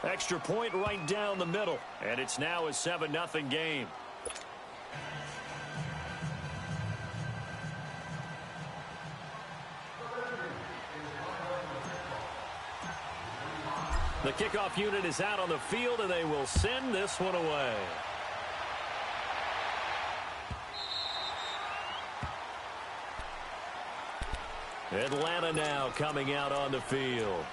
Extra point right down the middle. And it's now a 7-0 game. The kickoff unit is out on the field, and they will send this one away. Atlanta now coming out on the field.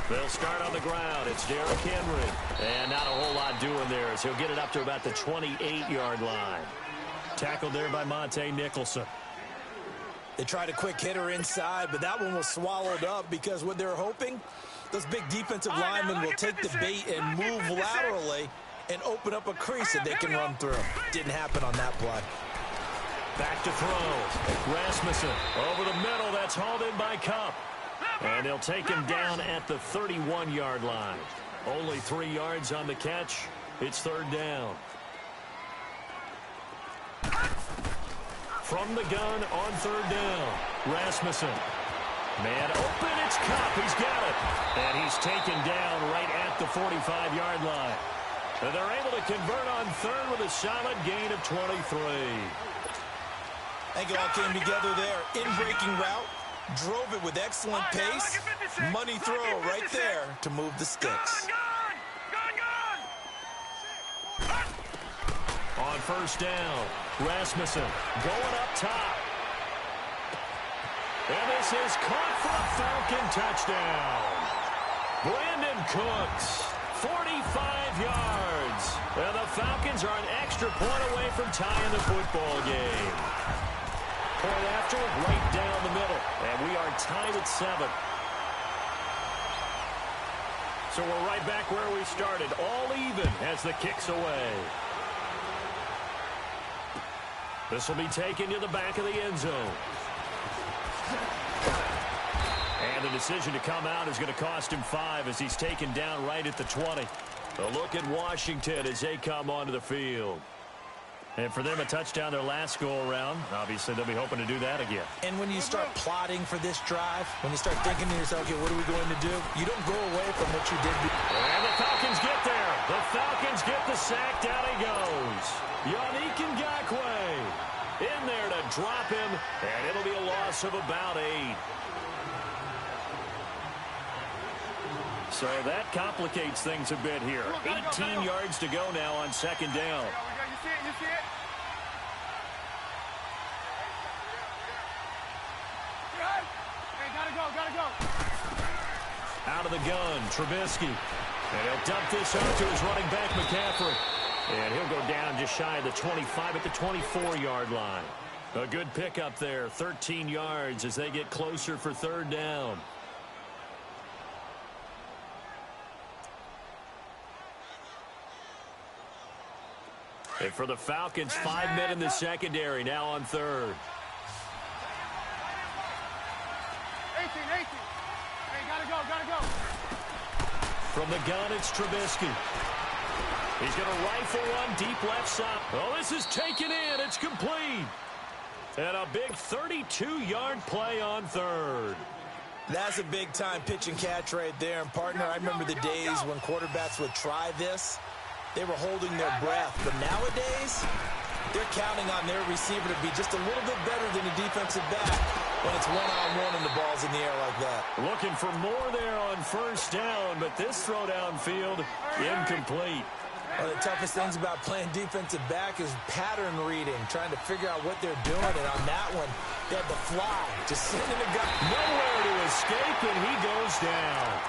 They'll start on the ground. It's Derrick Henry. And not a whole lot doing there as he'll get it up to about the 28-yard line. Tackled there by Monte Nicholson. They tried a quick hitter inside, but that one was swallowed up because what they're hoping, those big defensive linemen will take the bait and move laterally and open up a crease that they can run through. Didn't happen on that play. Back to throw. Rasmussen over the middle. That's hauled in by Kupp. And they'll take him down at the 31-yard line. Only 3 yards on the catch. It's third down. From the gun on third down. Rasmussen. Man open. It's Kupp. He's got it. And he's taken down right at the 45-yard line. And they're able to convert on third with a solid gain of 23. I think it all came together there. In-breaking route. Drove it with excellent pace. Money throw right there to move the sticks. On first down, Rasmussen going up top. And this is caught for a Falcon touchdown. Brandon Cooks, 45 yards. And the Falcons are an extra point away from tying the football game. Point after, right down the middle. And we are tied at 7. So we're right back where we started. All even as the kick's away. This will be taken to the back of the end zone. And the decision to come out is going to cost him 5 as he's taken down right at the 20. A look at Washington as they come onto the field. And for them, a touchdown their last go-around. Obviously, they'll be hoping to do that again. And when you start plotting for this drive, when you start thinking to yourself, okay, what are we going to do? You don't go away from what you did. And the Falcons get there. The Falcons get the sack. Down he goes. Yannick Ngakoue in there to drop him. And it'll be a loss of about 8. So that complicates things a bit here. 18 yards to go now on second down. You see it? Hey, gotta go. Out of the gun, Trubisky. And he'll dump this out to his running back, McCaffrey. And he'll go down just shy of the 25 at the 24-yard line. A good pickup there, 13 yards as they get closer for third down. And for the Falcons, 5 men in the secondary now on third. 18. Hey, gotta go. From the gun, it's Trubisky. He's going to rifle one deep left side. Oh, this is taken in. It's complete. And a big 32-yard play on third. That's a big-time pitch and catch right there. And, partner, I remember the days when quarterbacks would try this. They were holding their breath. But nowadays, they're counting on their receiver to be just a little bit better than a defensive back when it's one-on-one and the ball's in the air like that. Looking for more there on first down, but this throw downfield incomplete. One of the toughest things about playing defensive back is pattern reading, trying to figure out what they're doing. And on that one, they had to fly, just sending a guy nowhere to escape, and he goes down.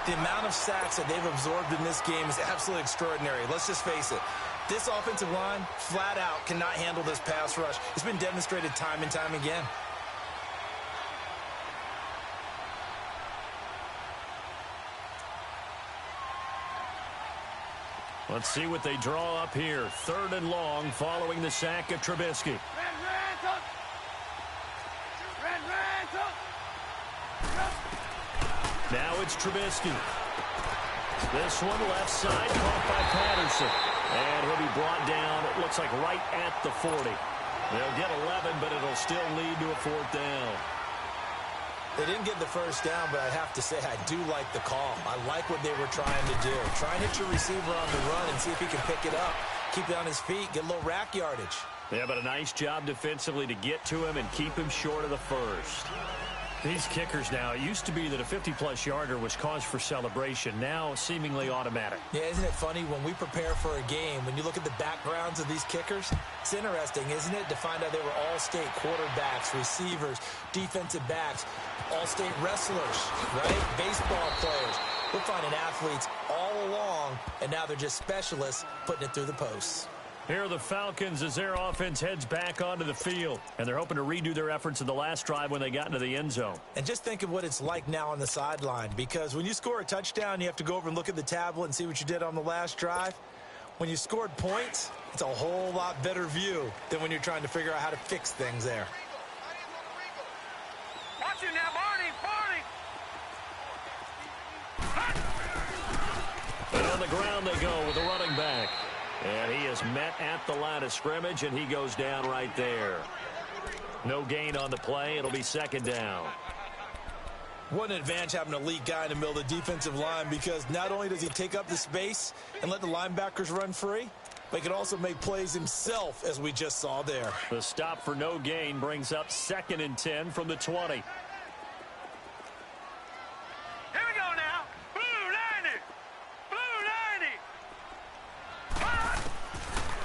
The amount of sacks that they've absorbed in this game is absolutely extraordinary. Let's just face it. This offensive line, flat out, cannot handle this pass rush. It's been demonstrated time and time again. Let's see what they draw up here. Third and long following the sack of Trubisky. Now it's Trubisky. This one left side, caught by Patterson. And he'll be brought down, it looks like right at the 40. They'll get 11, but it'll still lead to a 4th down. They didn't get the first down, but I have to say I do like the call. I like what they were trying to do. Try and hit your receiver on the run and see if he can pick it up, keep it on his feet, get a little rack yardage. Yeah, but a nice job defensively to get to him and keep him short of the first. These kickers now, it used to be that a 50-plus yarder was cause for celebration. Now, seemingly automatic. Yeah, isn't it funny when we prepare for a game, when you look at the backgrounds of these kickers, it's interesting, isn't it, to find out they were all-state quarterbacks, receivers, defensive backs, all-state wrestlers, right? Baseball players. We're finding athletes all along, and now they're just specialists putting it through the posts. Here are the Falcons as their offense heads back onto the field. And they're hoping to redo their efforts in the last drive when they got into the end zone. And just think of what it's like now on the sideline. Because when you score a touchdown, you have to go over and look at the tablet and see what you did on the last drive. When you scored points, it's a whole lot better view than when you're trying to figure out how to fix things there. Watch it now, Barney. And on the ground they go with the running back. And he is met at the line of scrimmage, and he goes down right there. No gain on the play. It'll be 2nd down. What an advantage having an elite guy in the middle of the defensive line, because not only does he take up the space and let the linebackers run free, but he can also make plays himself, as we just saw there. The stop for no gain brings up 2nd and 10 from the 20. Here we go now. Blue 90. Blue 90.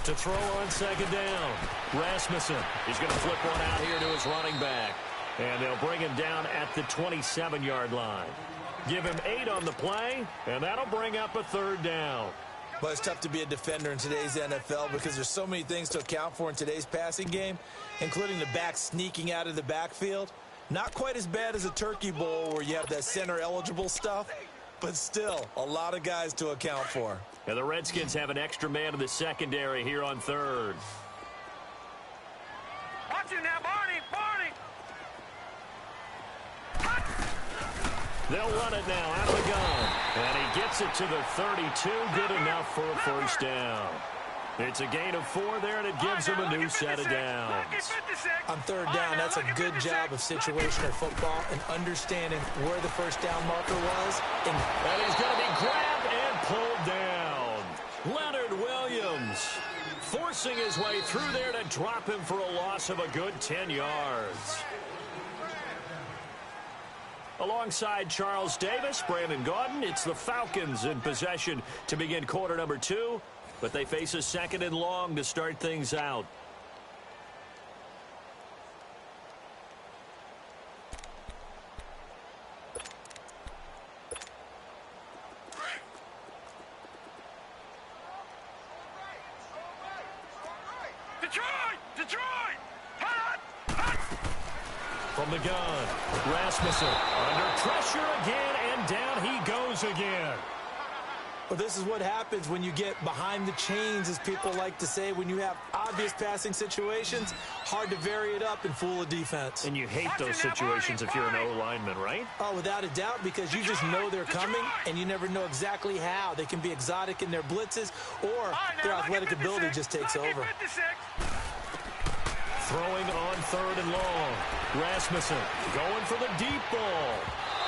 To throw on 2nd down. Rasmussen. He's going to flip one out here to his running back. And they'll bring him down at the 27-yard line. Give him 8 on the play, and that'll bring up a 3rd down. Well, it's tough to be a defender in today's NFL because there's so many things to account for in today's passing game, including the back sneaking out of the backfield. Not quite as bad as a turkey bowl where you have that center-eligible stuff, but still a lot of guys to account for. And the Redskins have an extra man in the secondary here on 3rd. Watch it now, Barney. They'll run it now out of the gun. And he gets it to the 32. Good enough for a 1st down. It's a gain of 4 there, and it gives him a new set of downs. On 3rd down, that's a good job of situational football and understanding where the 1st down marker was. And he's going to be grabbed and pulled down. Leonard Williams forcing his way through there to drop him for a loss of a good 10 yards. Alongside Charles Davis, Brandon Gaudin, it's the Falcons in possession to begin quarter number 2, but they face a 2nd and long to start things out. Detroit! From the gun, Rasmussen under pressure again, and down he goes again. Well, this is what happens when you get behind the chains, as people like to say. When you have obvious passing situations, hard to vary it up and fool a defense. And you hate those situations if you're an O-lineman, right? Oh, without a doubt, because you just know they're coming, and you never know exactly how. They can be exotic in their blitzes, or their athletic ability just takes over. Throwing on 3rd and long. Rasmussen going for the deep ball.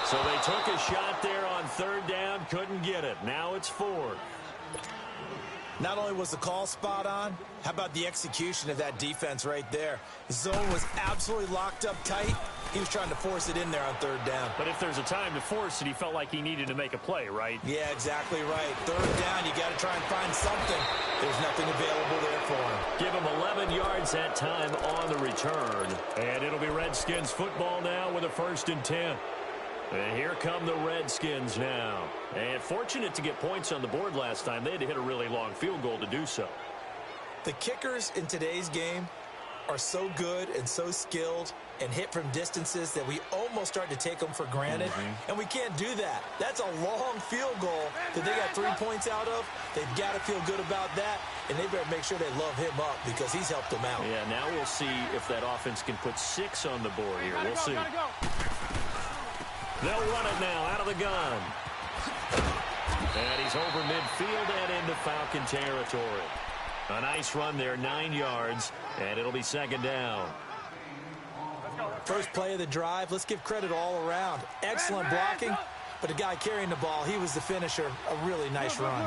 So they took a shot there on 3rd down, couldn't get it. Now it's 4th. Not only was the call spot on, how about the execution of that defense right there? The zone was absolutely locked up tight. He was trying to force it in there on 3rd down. But if there's a time to force it, he felt like he needed to make a play, right? Yeah, exactly right. 3rd down, you got to try and find something. There's nothing available there for him. Give him 11 yards that time on the return. And it'll be Redskins football now with a 1st and 10. And here come the Redskins now. And fortunate to get points on the board last time. They had to hit a really long field goal to do so. The kickers in today's game are so good and so skilled and hit from distances that we almost start to take them for granted. And we can't do that. That's a long field goal that they got 3 points out of. They've got to feel good about that, and they better make sure they love him up because he's helped them out. Yeah, now we'll see if that offense can put 6 on the board here. We'll see. They'll run it now out of the gun. And he's over midfield and into Falcon territory. A nice run there, 9 yards, and it'll be second down. First play of the drive, let's give credit all around. Excellent blocking, but the guy carrying the ball, he was the finisher. A really nice run.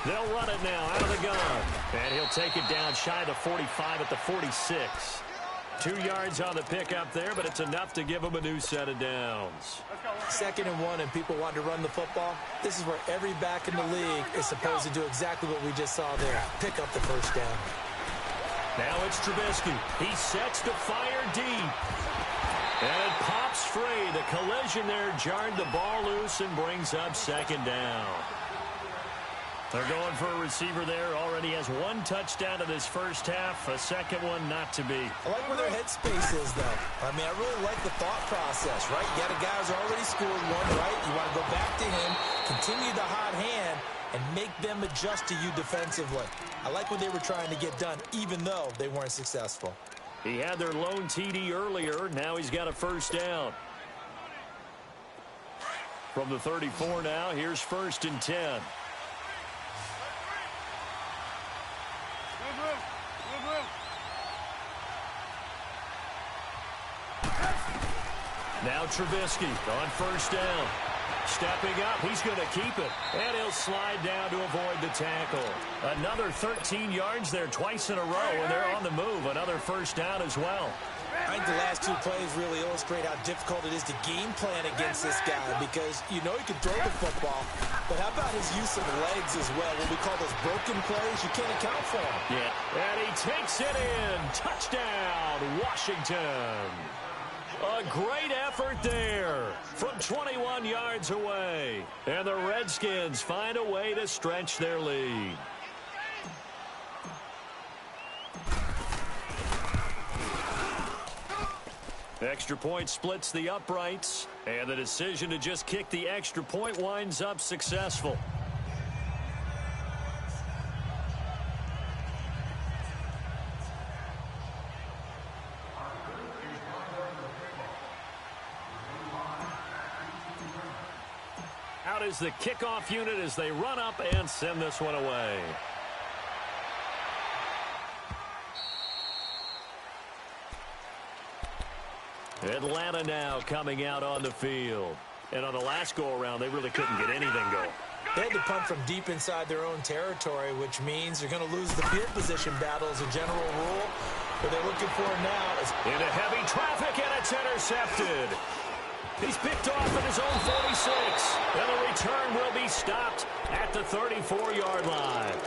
They'll run it now out of the gun. And he'll take it down shy of the 45 at the 46. 2 yards on the pickup there, but it's enough to give him a new set of downs. 2nd and 1, and people want to run the football. This is where every back in the league is supposed to do exactly what we just saw there. Pick up the first down. Now it's Trubisky. He sets to fire deep. And it pops free. The collision there jarred the ball loose and brings up second down. They're going for a receiver there. Already has 1 touchdown in this first half. A second one not to be. I like where their headspace is, though. I mean, I really like the thought process, right? You got a guy who's already scored one, right? You want to go back to him, continue the hot hand, and make them adjust to you defensively. I like what they were trying to get done, even though they weren't successful. He had their lone TD earlier. Now he's got a first down. From the 34 now, here's 1st and 10. Now Trubisky on first down. Stepping up, he's going to keep it. And he'll slide down to avoid the tackle. Another 13 yards there twice in a row, and they're on the move. Another first down as well. I think the last 2 plays really illustrate how difficult it is to game plan against this guy, because you know he can throw the football, but how about his use of legs as well? What we call those broken plays, you can't account for them. Yeah, and he takes it in. Touchdown, Washington. A great effort there from 21 yards away. And the Redskins find a way to stretch their lead. Extra point splits the uprights, and the decision to just kick the extra point winds up successful. Out is the kickoff unit as they run up and send this one away. Atlanta now coming out on the field. And on the last go-around, they really couldn't get anything going. They had to punt from deep inside their own territory, which means they're going to lose the field position battle as a general rule. What they're looking for now is... Into heavy traffic, and it's intercepted. He's picked off at his own 46. And the return will be stopped at the 34-yard line.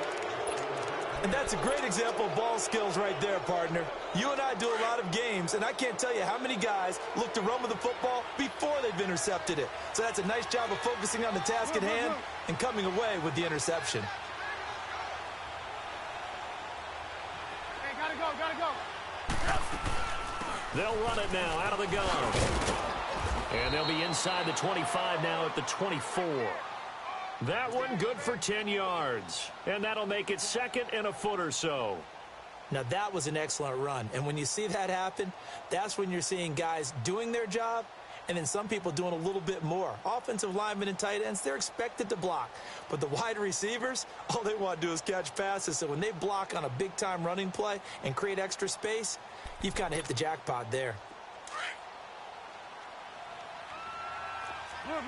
And that's a great example of ball skills right there, partner. You and I do a lot of games, and I can't tell you how many guys look to run with the football before they've intercepted it. So that's a nice job of focusing on the task at hand and coming away with the interception. Hey, gotta go. They'll run it now out of the gun. And they'll be inside the 25 now at the 24. That one good for 10 yards. And that'll make it second and a foot or so. Now, that was an excellent run. And when you see that happen, that's when you're seeing guys doing their job and then some people doing a little bit more. Offensive linemen and tight ends, they're expected to block. But the wide receivers, all they want to do is catch passes. So when they block on a big-time running play and create extra space, you've kind of hit the jackpot there. Move.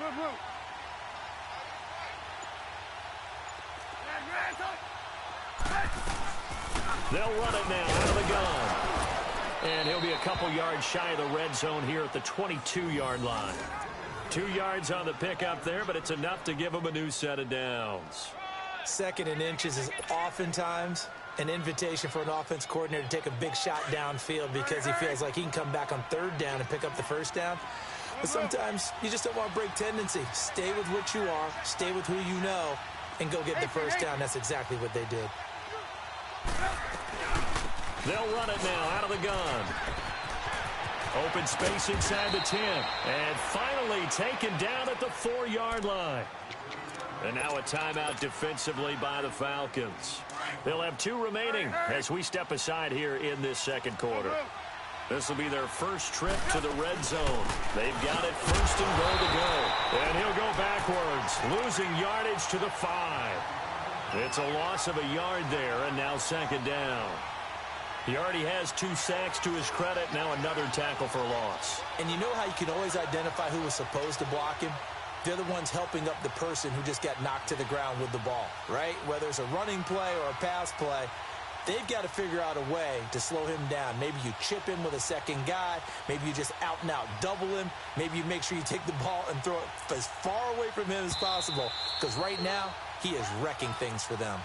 They'll run it now out of the gun. And he'll be a couple yards shy of the red zone here at the 22-yard line. 2 yards on the pickup there, but it's enough to give him a new set of downs. 2nd and inches is oftentimes an invitation for an offense coordinator to take a big shot downfield because he feels like he can come back on 3rd down and pick up the first down. But sometimes you just don't want to break tendency. Stay with what you are, stay with who you know, and go get the first down. That's exactly what they did. They'll run it now out of the gun. Open space inside the 10. And finally taken down at the 4-yard line. And now a timeout defensively by the Falcons. They'll have 2 remaining as we step aside here in this second quarter. This will be their first trip to the red zone. They've got it 1st and goal to go. And he'll go back backwards, losing yardage to the 5. It's a loss of a yard there, and now second down. He already has 2 sacks to his credit. Now another tackle for loss. And you know how you can always identify who was supposed to block him? They're the ones helping up the person who just got knocked to the ground with the ball, right? Whether it's a running play or a pass play, they've got to figure out a way to slow him down. Maybe you chip him with a second guy. Maybe you just out-and-out double him. Maybe you make sure you take the ball and throw it as far away from him as possible. Because right now, he is wrecking things for them.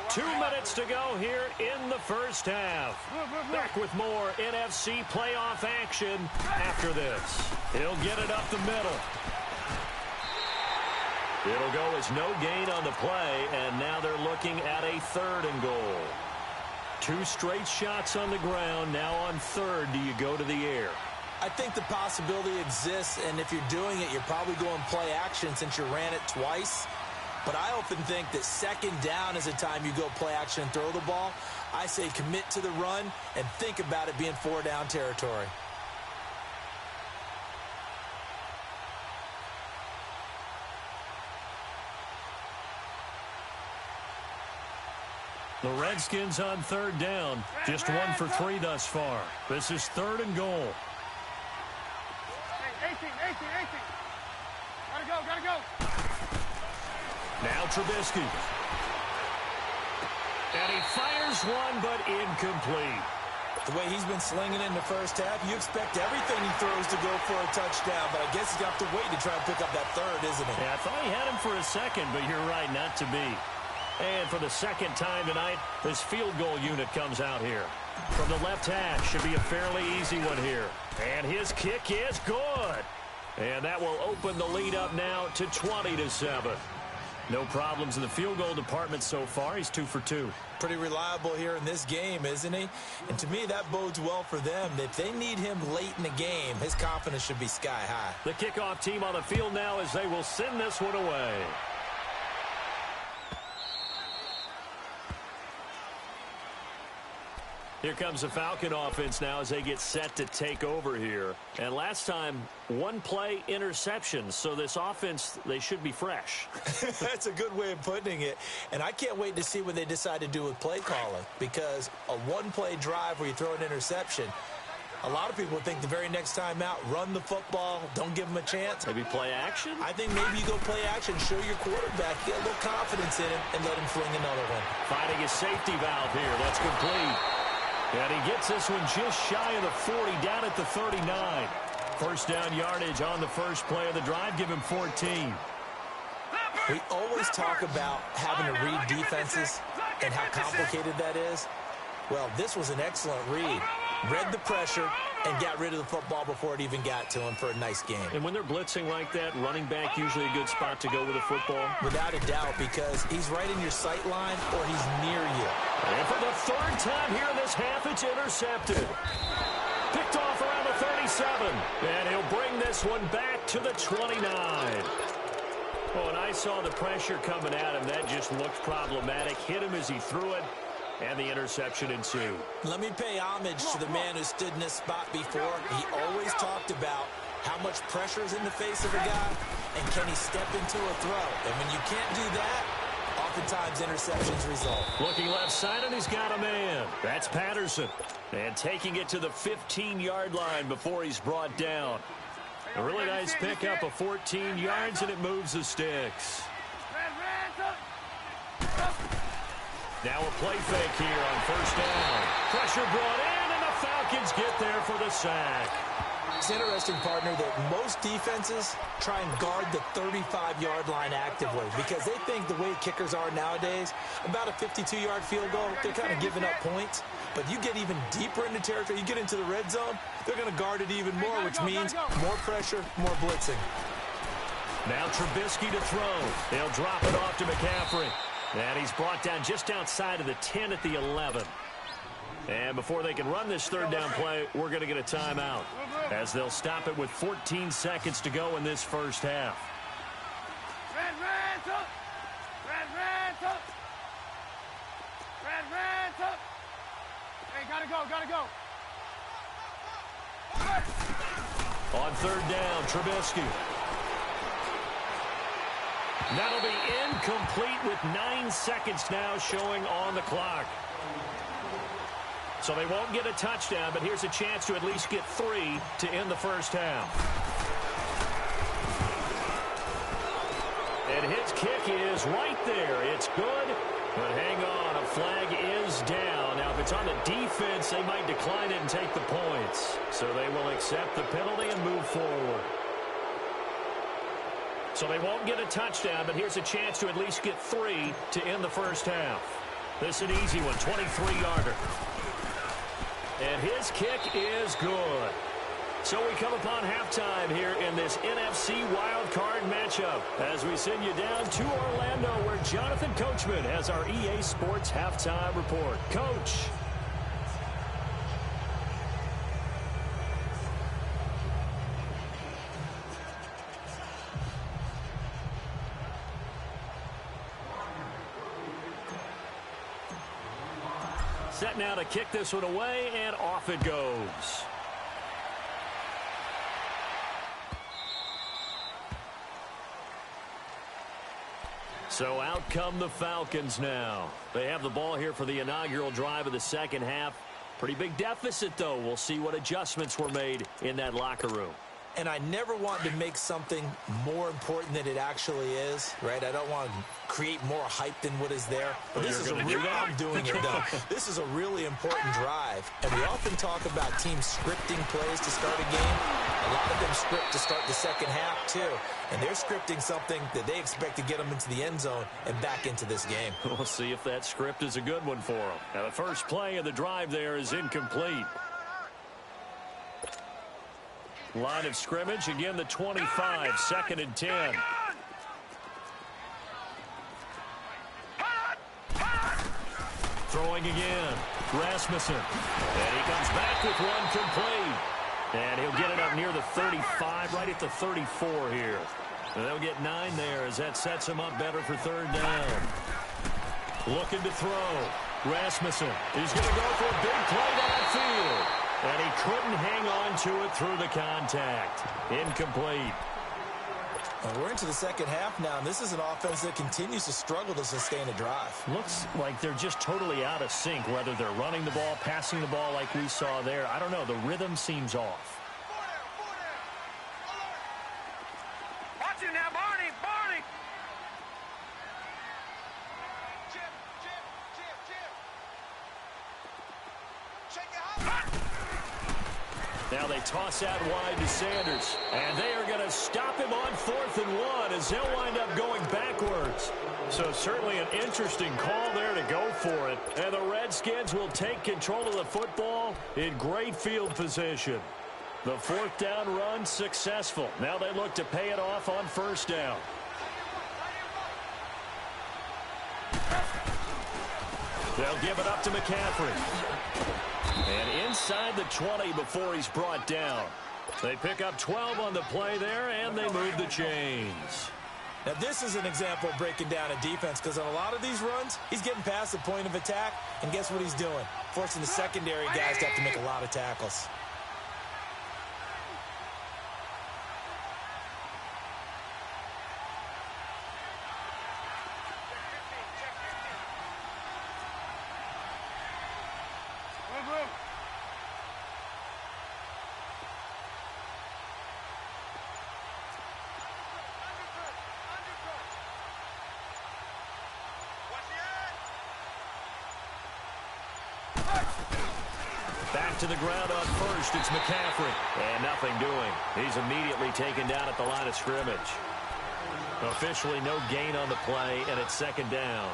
2 minutes to go here in the first half. Back with more NFC playoff action after this. He'll get it up the middle. It'll go as no gain on the play, and now they're looking at a 3rd and goal. 2 straight shots on the ground. Now on 3rd, do you go to the air? I think the possibility exists, and if you're doing it, you're probably going play action since you ran it twice. But I often think that 2nd down is a time you go play action and throw the ball. I say commit to the run and think about it being 4-down territory. The Redskins on 3rd down. Just 1 for 3 thus far. This is 3rd and goal. 18. Gotta go. Now Trubisky. And he fires one, but incomplete. The way he's been slinging in the first half, you expect everything he throws to go for a touchdown, but I guess he's got to wait to try and pick up that 3rd, isn't he? Yeah, I thought he had him for a second, but you're right, not to be. And for the 2nd time tonight, this field goal unit comes out here. From the left hash, should be a fairly easy one here. And his kick is good. And that will open the lead up now to 20-7. No problems in the field goal department so far. He's 2 for 2. Pretty reliable here in this game, isn't he? And to me, that bodes well for them. If they need him late in the game, his confidence should be sky high. The kickoff team on the field now as they will send this one away. Here comes the Falcon offense now as they get set to take over here. And last time, 1 play interception. So this offense, they should be fresh. That's a good way of putting it. And I can't wait to see what they decide to do with play calling. Because a 1-play drive where you throw an interception, a lot of people think the very next time out, run the football, don't give them a chance. Maybe play action? I think maybe you go play action, show your quarterback, get a little confidence in him, and let him fling another one. Finding his safety valve here. That's complete. And he gets this one just shy of the 40, down at the 39. First down yardage on the first play of the drive. Give him 14. We always talk about having to read defenses and how complicated that is. Well, this was an excellent read. Read the pressure and got rid of the football before it even got to him for a nice game. And when they're blitzing like that, running back usually a good spot to go with the football? Without a doubt, because he's right in your sight line or he's near you. And for the 3rd time here in this half, it's intercepted. Picked off around the 37. And he'll bring this one back to the 29. Oh, and I saw the pressure coming at him. That just looked problematic. Hit him as he threw it. And the interception ensued. Let me pay homage to the man who stood in this spot before. He always talked about how much pressure is in the face of a guy and can he step into a throw. And when you can't do that, oftentimes interceptions result. Looking left side, and he's got a man. That's Patterson. And taking it to the 15-yard line before he's brought down. A really nice pickup of 14 yards, and it moves the sticks. Now a play fake here on first down. Pressure brought in, and the Falcons get there for the sack. It's interesting, partner, that most defenses try and guard the 35-yard line actively because they think the way kickers are nowadays, about a 52-yard field goal, they're kind of giving up points. But you get even deeper into territory, you get into the red zone, they're going to guard it even more, which means more pressure, more blitzing. Now Trubisky to throw. They'll drop it off to McCaffrey. And he's brought down just outside of the 10 at the 11. And before they can run this 3rd down play, we're going to get a timeout, as they'll stop it with 14 seconds to go in this first half. Hey, gotta go. On third down, Trubisky. That'll be incomplete with 9 seconds now showing on the clock. So they won't get a touchdown, but here's a chance to at least get 3 to end the first half. And his kick is right there. It's good, but hang on, a flag is down. Now, if it's on the defense, they might decline it and take the points. So they will accept the penalty and move forward. So they won't get a touchdown, but here's a chance to at least get 3 to end the first half. This is an easy one, 23-yarder. And his kick is good. So we come upon halftime here in this NFC wildcard matchup as we send you down to Orlando where Jonathan Coachman has our EA Sports halftime report. Coach. Set now to kick this one away, and off it goes. So out come the Falcons now. They have the ball here for the inaugural drive of the second half. Pretty big deficit, though. We'll see what adjustments were made in that locker room. And I never want to make something more important than it actually is, right? I don't want to create more hype than what is there. But this is a really, I'm doing it though. This is a really important drive. And we often talk about teams scripting plays to start a game. A lot of them script to start the second half too. And they're scripting something that they expect to get them into the end zone and back into this game. We'll see if that script is a good one for them. Now the first play of the drive there is incomplete. Line of scrimmage, again the 25, 2nd and 10. Throwing again, Rasmussen. And he comes back with one complete. And he'll get it up near the 35, right at the 34 here. And they'll get 9 there as that sets him up better for third down. Looking to throw. Rasmussen, he's going to go for a big play downfield. And he couldn't hang on to it through the contact. Incomplete. And we're into the second half now, and this is an offense that continues to struggle to sustain a drive. Looks like they're just totally out of sync, whether they're running the ball, passing the ball like we saw there. I don't know. The rhythm seems off. Watch it now, Barney! Barney! Chip! Shake it up! Now they toss out wide to Sanders. And they are going to stop him on 4th and 1 as they'll wind up going backwards. So certainly an interesting call there to go for it. And the Redskins will take control of the football in great field position. The 4th down run successful. Now they look to pay it off on 1st down. They'll give it up to McCaffrey. And inside the 20 before he's brought down. They pick up 12 on the play there, and they move the chains. Now, this is an example of breaking down a defense because on a lot of these runs, he's getting past the point of attack, and guess what he's doing? Forcing the secondary guys to have to make a lot of tackles. Back to the ground on 1st. It's McCaffrey. And nothing doing. He's immediately taken down at the line of scrimmage. Officially no gain on the play, and it's 2nd down.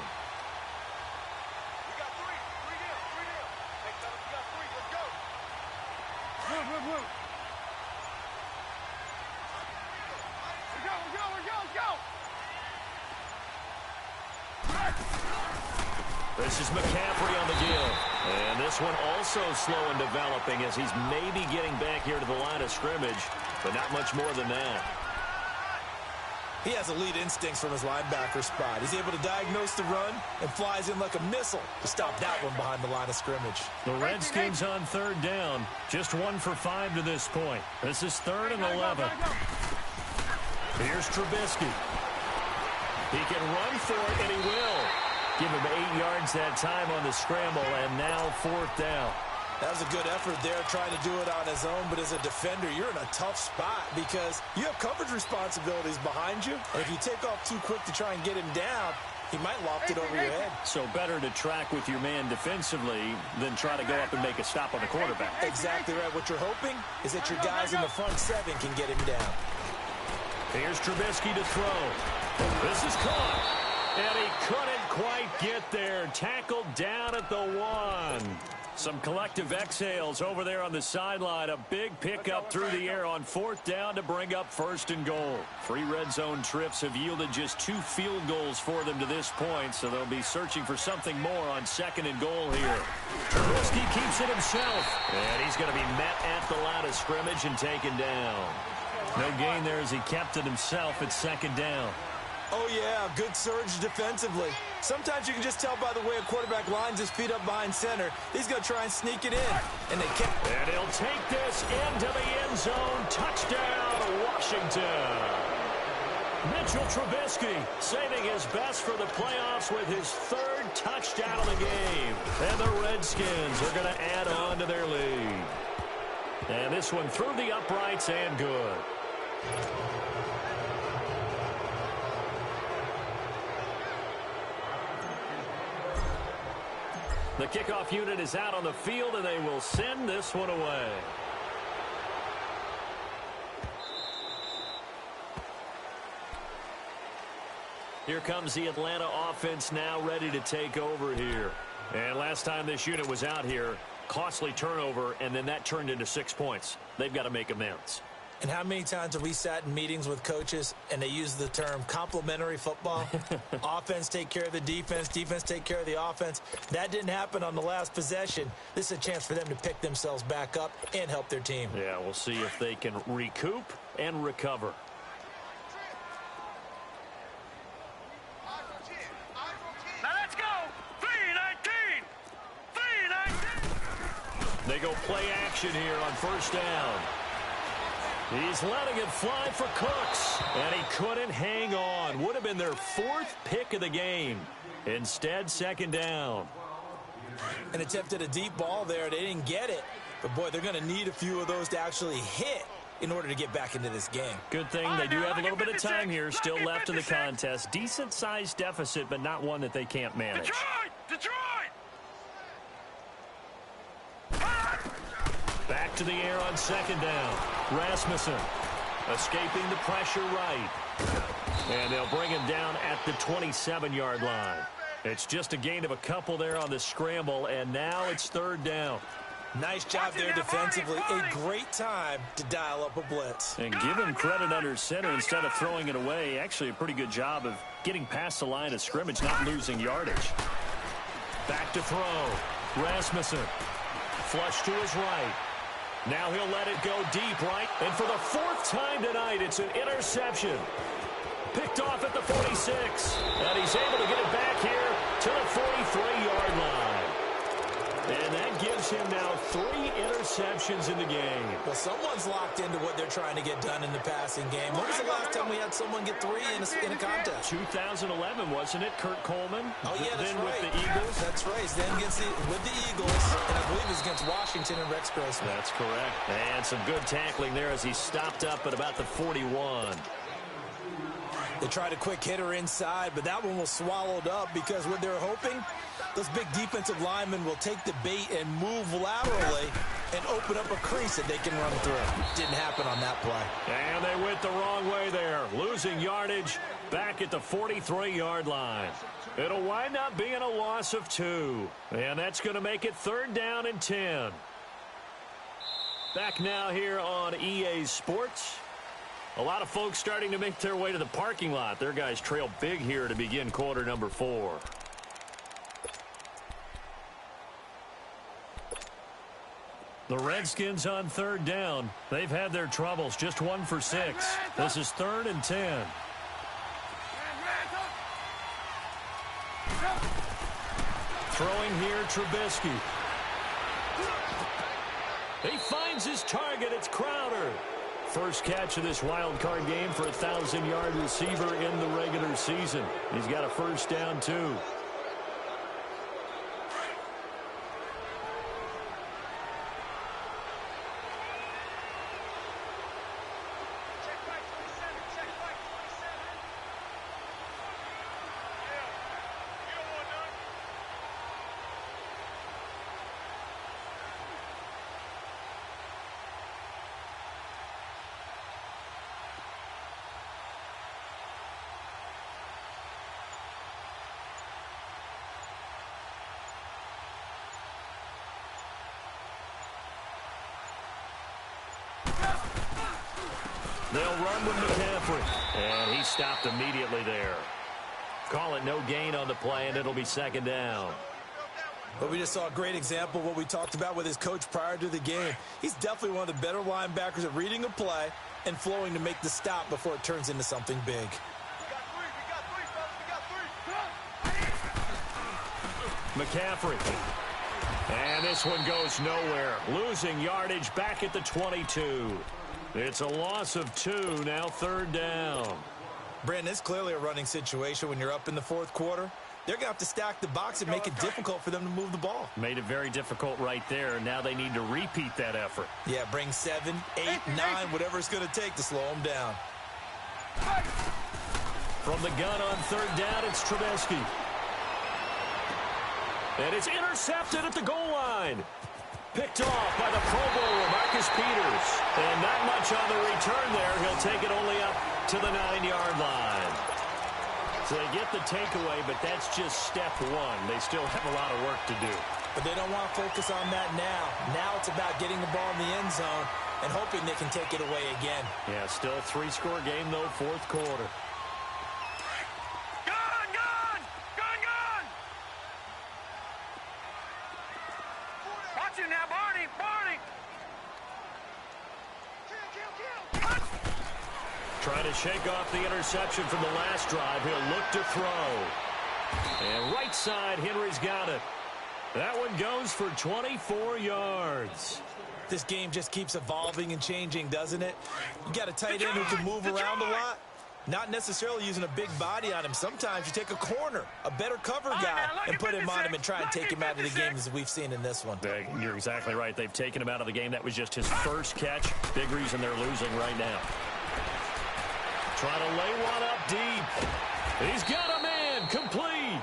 We got 3. 3 down. 3 down. Hey, fellas, we got 3. Let's go. Move. Let's go. This is McCaffrey on the give. And this one also slow in developing as he's maybe getting back here to the line of scrimmage, but not much more than that. He has elite instincts from his linebacker spot. He's able to diagnose the run and flies in like a missile to stop that one behind the line of scrimmage. The Redskins on third down. Just 1 for 5 to this point. This is 3rd and 11. Here's Trubisky. He can run for it, and he will. Give him 8 yards that time on the scramble, and now 4th down. That was a good effort there trying to do it on his own, but as a defender, you're in a tough spot because you have coverage responsibilities behind you, and if you take off too quick to try and get him down, he might loft it over your head. So better to track with your man defensively than try to go up and make a stop on the quarterback. Exactly right. What you're hoping is that your guys in the front 7 can get him down. Here's Trubisky to throw. This is caught, and he couldn't quite get there. Tackled down at the 1. Some collective exhales over there on the sideline. A big pickup through the air on 4th down to bring up 1st and goal. 3 red zone trips have yielded just 2 field goals for them to this point, so they'll be searching for something more on 2nd and goal here. Trubisky keeps it himself, and he's going to be met at the line of scrimmage and taken down. No gain there as he kept it himself at 2nd down. Oh, yeah, good surge defensively. Sometimes you can just tell by the way a quarterback lines his feet up behind center. He's going to try and sneak it in. And they kept. And he'll take this into the end zone. Touchdown, Washington. Mitchell Trubisky saving his best for the playoffs with his 3rd touchdown of the game. And the Redskins are going to add on to their lead. And this one through the uprights and good. The kickoff unit is out on the field, and they will send this one away. Here comes the Atlanta offense now ready to take over here. And last time this unit was out here, costly turnover, and then that turned into 6 points. They've got to make amends. And how many times have we sat in meetings with coaches and they use the term complementary football? Offense take care of the defense, defense take care of the offense. That didn't happen on the last possession. This is a chance for them to pick themselves back up and help their team. Yeah, we'll see if they can recoup and recover. Now let's go. 3-19. 3-19. They go play action here on 1st down. He's letting it fly for Cooks, and he couldn't hang on. Would have been their 4th pick of the game. Instead, 2nd down. And attempted a deep ball there. They didn't get it. But, boy, they're going to need a few of those to actually hit in order to get back into this game. Good thing they do have a little bit of time here still left in the contest. Decent-sized deficit, but not one that they can't manage. Detroit! Back to the air on 2nd down. Rasmussen escaping the pressure right. And they'll bring him down at the 27-yard line. It's just a gain of a couple there on the scramble, and now it's 3rd down. Nice job there defensively. A great time to dial up a blitz. And give him credit under center instead of throwing it away. Actually a pretty good job of getting past the line of scrimmage, not losing yardage. Back to throw. Rasmussen. Flush to his right. Now he'll let it go deep right. And for the 4th time tonight, it's an interception. Picked off at the 46. And he's able to get it back here to the 43-yard line. And that gives him now 3 interceptions in the game. Well, someone's locked into what they're trying to get done in the passing game. When was the last time we had someone get 3 in a contest? 2011, wasn't it? Kurt Coleman. Oh, yeah, that's then right. with the Eagles. That's right. He's then with the Eagles, and I believe it's against Washington and Rex Grossman. That's correct. And some good tackling there as he stopped up at about the 41. They tried a quick hitter inside, but that one was swallowed up because what they're hoping, those big defensive linemen will take the bait and move laterally and open up a crease that they can run through. Didn't happen on that play. And they went the wrong way there, losing yardage back at the 43-yard line. It'll wind up being a loss of 2. And that's going to make it 3rd down and 10. Back now here on EA Sports. A lot of folks starting to make their way to the parking lot. Their guys trail big here to begin quarter number 4. The Redskins on 3rd down. They've had their troubles. Just 1 for 6. This is 3rd and 10. Throwing here, Trubisky. He finds his target. It's Crowder. First catch of this wild card game for a 1,000-yard receiver in the regular season. He's got a first down, too. They'll run with McCaffrey. And he stopped immediately there. Call it no gain on the play, and it'll be second down. But we just saw a great example of what we talked about with his coach prior to the game. He's definitely one of the better linebackers at reading a play and flowing to make the stop before it turns into something big. We got three, fellas. We got three. McCaffrey. And this one goes nowhere. Losing yardage back at the 22. It's a loss of 2, now third down. Brandon, it's clearly a running situation when you're up in the fourth quarter. They're going to have to stack the box and make it difficult for them to move the ball. Made it very difficult right there. Now they need to repeat that effort. Yeah, bring 7, 8, 9, whatever it's going to take to slow them down. From the gun on third down, it's Trubisky. And it's intercepted at the goal line. Picked off by the Pro Bowler, Marcus Peters. And not much on the return there. He'll take it only up to the 9-yard line. So they get the takeaway, but that's just step one. They still have a lot of work to do. But they don't want to focus on that now. Now it's about getting the ball in the end zone and hoping they can take it away again. Yeah, still a 3-score game, though, fourth quarter. Now, Barney! Trying to shake off the interception from the last drive. He'll look to throw. And right side, Henry's got it. That one goes for 24 yards. This game just keeps evolving and changing, doesn't it? You got a tight end who can move around a lot. Not necessarily using a big body on him. Sometimes you take a corner, a better cover guy, and put him on him and try and take him out of the game as we've seen in this one. You're exactly right. They've taken him out of the game. That was just his first catch. Big reason they're losing right now. Trying to lay one up deep. He's got a man. Complete.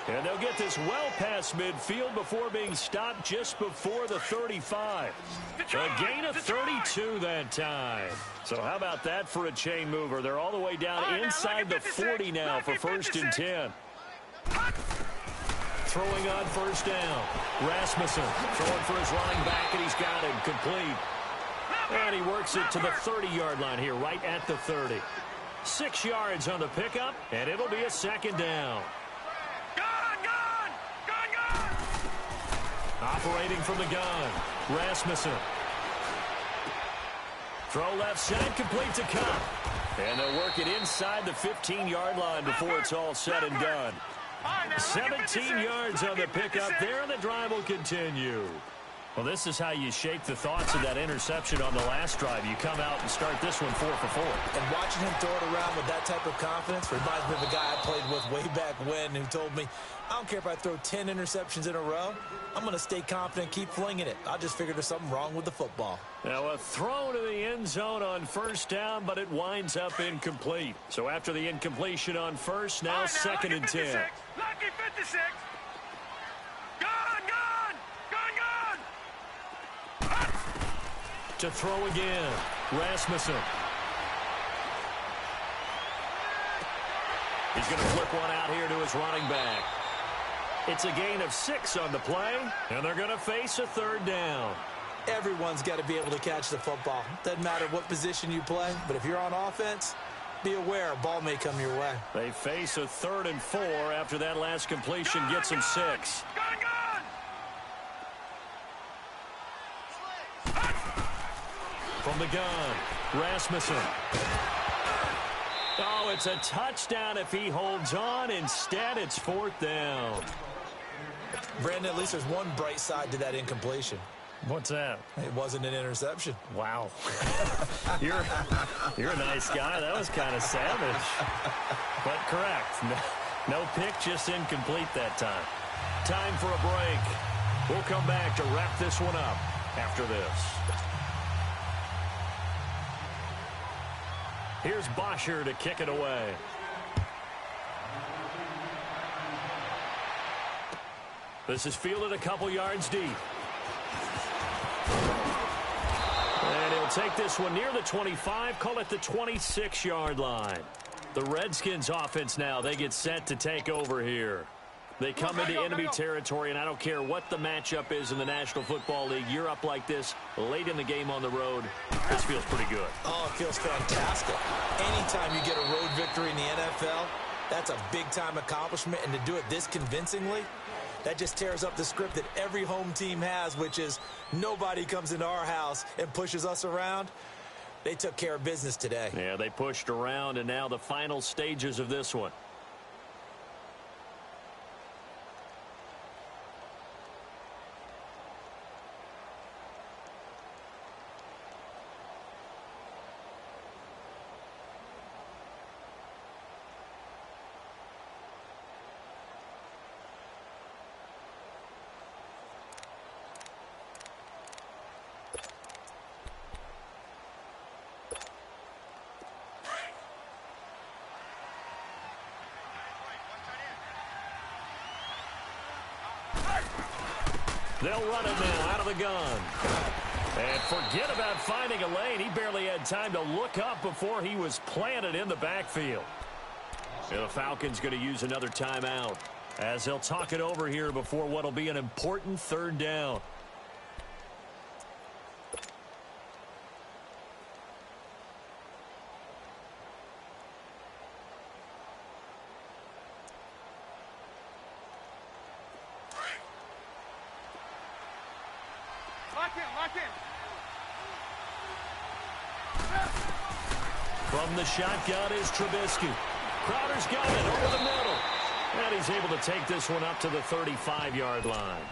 And they'll get this well past midfield before being stopped just before the 35. A gain of 32 that time. So how about that for a chain mover? They're all the way down inside the 40 now for first and 10. Throwing on first down. Rasmussen throwing for his running back, and he's got him complete. And he works it to the 30-yard line here, right at the 30. 6 yards on the pickup, and it'll be a second down. Operating from the gun, Rasmussen. Throw left side, complete to Cup. And they'll work it inside the 15-yard line before it's all said and done. 17 yards on the pickup there, and the drive will continue. Well, this is how you shake the thoughts of that interception on the last drive. You come out and start this one 4 for 4. And watching him throw it around with that type of confidence reminds me of a guy I played with way back when who told me, I don't care if I throw 10 interceptions in a row. I'm going to stay confident, keep flinging it. I just figured there's something wrong with the football. Now a throw to the end zone on first down, but it winds up incomplete. So after the incompletion on first, now second and 10. Lucky 56. To throw again, Rasmussen. He's going to flip one out here to his running back. It's a gain of 6 on the play, and they're going to face a third down. Everyone's got to be able to catch the football. Doesn't matter what position you play, but if you're on offense, be aware a ball may come your way. They face a 3rd and 4 after that last completion gets them 6. From the gun, Rasmussen. Oh, it's a touchdown if he holds on. Instead, it's 4th down. Brandon, at least there's one bright side to that incompletion. What's that? It wasn't an interception. Wow. You're a nice guy. That was kind of savage. But correct. No pick, just incomplete that time. Time for a break. We'll come back to wrap this one up after this. Here's Bosher to kick it away. This is fielded a couple yards deep. And he'll take this one near the 25, call it the 26-yard line. The Redskins offense now, they get set to take over here. They come into enemy territory, and I don't care what the matchup is in the National Football League. You're up like this late in the game on the road. This feels pretty good. Oh, it feels fantastic. Anytime you get a road victory in the NFL, that's a big-time accomplishment, and to do it this convincingly, that just tears up the script that every home team has, which is nobody comes into our house and pushes us around. They took care of business today. Yeah, they pushed around, and now the final stages of this one. They'll run it now out of the gun. And forget about finding a lane. He barely had time to look up before he was planted in the backfield. And the Falcons going to use another timeout as they'll talk it over here before what will be an important third down. Lock in. From the shotgun is Trubisky. Crowder's got it over the middle. And he's able to take this one up to the 35-yard line.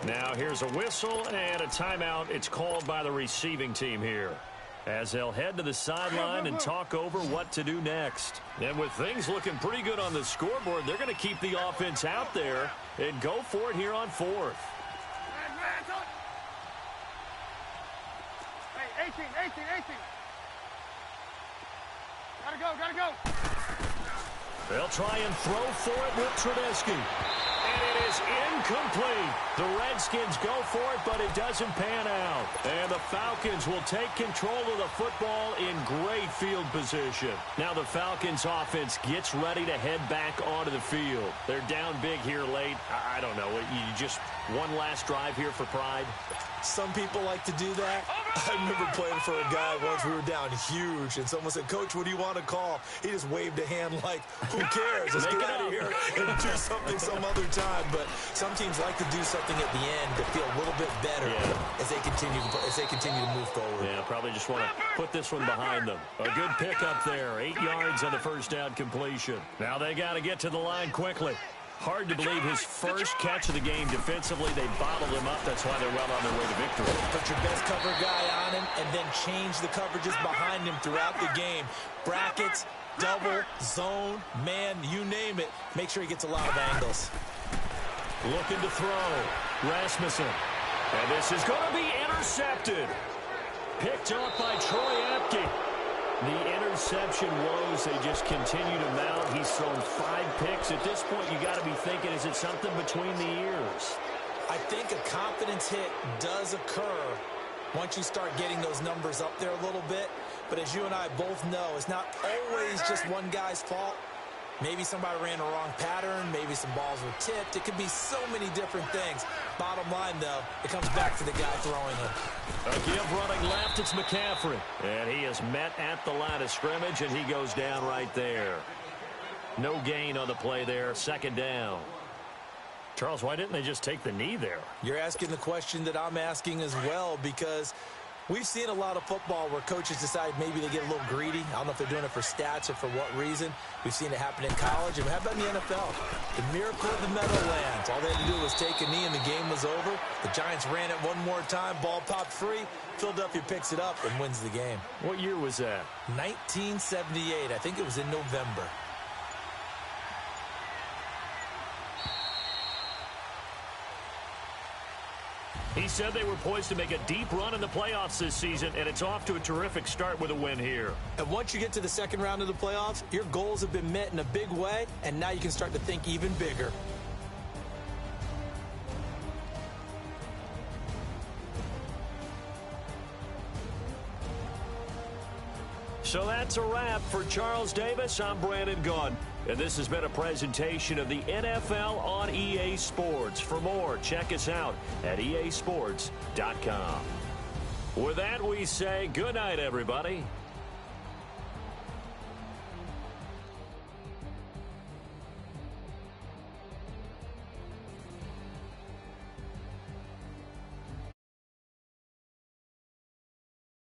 Now here's a whistle and a timeout. It's called by the receiving team here, as they'll head to the sideline and talk over what to do next. And with things looking pretty good on the scoreboard, they're going to keep the offense out there and go for it here on fourth. Hey, 18. Gotta go. They'll try and throw for it with Trubisky. And it is incomplete. The Redskins go for it, but it doesn't pan out. And the Falcons will take control of the football in great field position. Now the Falcons offense gets ready to head back onto the field. They're down big here late. I don't know. You just one last drive here for pride? Some people like to do that. I remember playing for a guy once. We were down huge, and someone said, "Coach, what do you want to call?" He just waved a hand like, "Who cares? Let's get out of here and do something some other time." But some teams like to do something at the end to feel a little bit better as they continue to move forward. Yeah, probably just want to put this one behind them. A good pickup there. 8 yards on the first down completion. Now they got to get to the line quickly. Hard to believe his first catch of the game defensively. They bottled him up. That's why they're well on their way to victory. Put your best cover guy on him and then change the coverages behind him throughout the game. Brackets, double, zone, man, you name it. Make sure he gets a lot of angles. Looking to throw. Rasmussen. And this is going to be intercepted. Picked off by Troy Apke. The interception woes, they just continue to mount. He's thrown 5 picks. At this point, you got to be thinking, is it something between the ears? I think a confidence hit does occur once you start getting those numbers up there a little bit. But as you and I both know, it's not always just one guy's fault. Maybe somebody ran the wrong pattern. Maybe some balls were tipped. It could be so many different things. Bottom line, though, it comes back to the guy throwing it. A give running left, it's McCaffrey. And he is met at the line of scrimmage, and he goes down right there. No gain on the play there. Second down. Charles, why didn't they just take the knee there? You're asking the question that I'm asking as well, because We've seen a lot of football where coaches decide maybe they get a little greedy. I don't know if they're doing it for stats or for what reason. We've seen it happen in college. And how about in the NFL? The miracle of the Meadowlands. All they had to do was take a knee and the game was over. The Giants ran it one more time. Ball popped free. Philadelphia picks it up and wins the game. What year was that? 1978. I think it was in November. He said they were poised to make a deep run in the playoffs this season, and it's off to a terrific start with a win here. And once you get to the second round of the playoffs, your goals have been met in a big way, and now you can start to think even bigger. So that's a wrap for Charles Davis. I'm Brandon Gaudin. And this has been a presentation of the NFL on EA Sports. For more, check us out at easports.com. With that, we say good night, everybody.